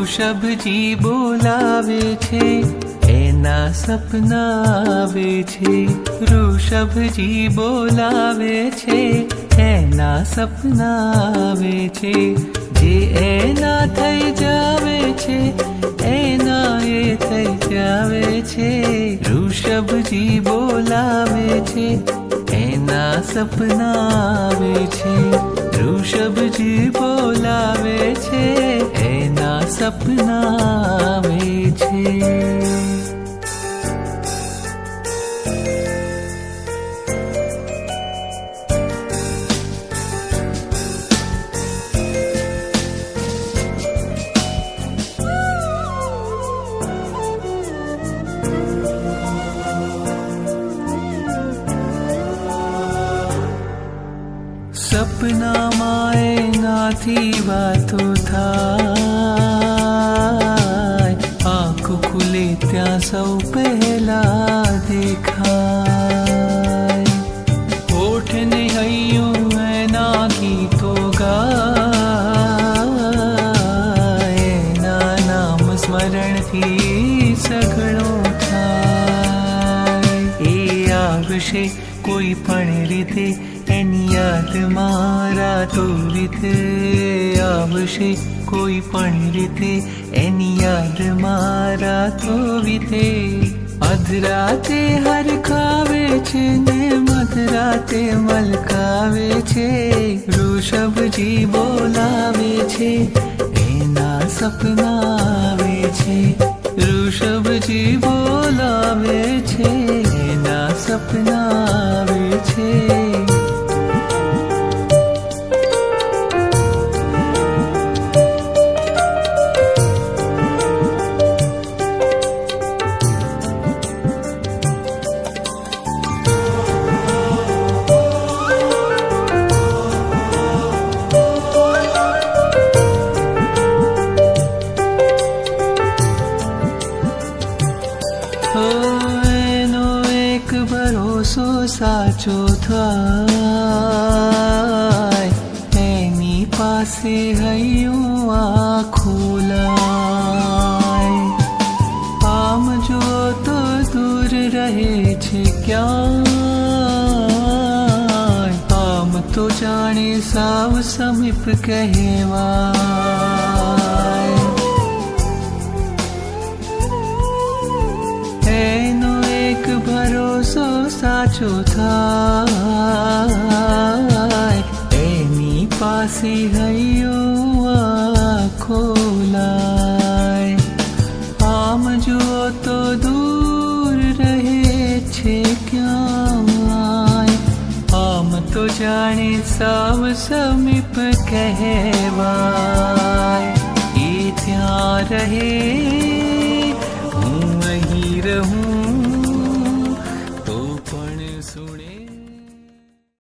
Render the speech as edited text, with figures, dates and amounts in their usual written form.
ઋષભજી બોલાવે છે એના સપના આવે છે ઋષભજી બોલાવે છે એના સપના આવે છે જે એના થઈ જાવે છે એના એ થઈ જાવે છે ઋષભજી બોલાવે છે એના સપના આવે છે ઋષભજી બોલાવે છે એના સપના આવે છે સપનામાં એનાથી વાતો થાય આંખ ખુલે ત્યાં સૌ પહેલા દેખાય હોઠને હૈયું એના ગીતો ગાય એના નામ સ્મરણથી સઘળો થાય એ આવશે કોઈ પણ રીતે એની યાદમાં રાતો વીતે આવશે કોઈ પણ રીતે એની યાદમાં રાતો વીતે અધરાતે હરખાવે છે ને મધરાતે મલકાવે છે ઋષભજી બોલાવે છે એના સપના આવે છે ઋષભજી બોલાવે છે એના સપના આવે છે એનો એક ભરોસો સાચો થાય એની પાસે હૈયું ખોલાય આમ જો તો દૂર રહે છે ક્યાં આમ તો જાણે સાવ સમીપ કહેવાય એનો એક ભરોસો સાચો થાય એની પાસે હૈયું ખોલાય આમ જુઓ તો દૂર રહે છે ક્યાં આમ તો જાણે સાવ સમીપ કહેવાય એ ત્યાં રહે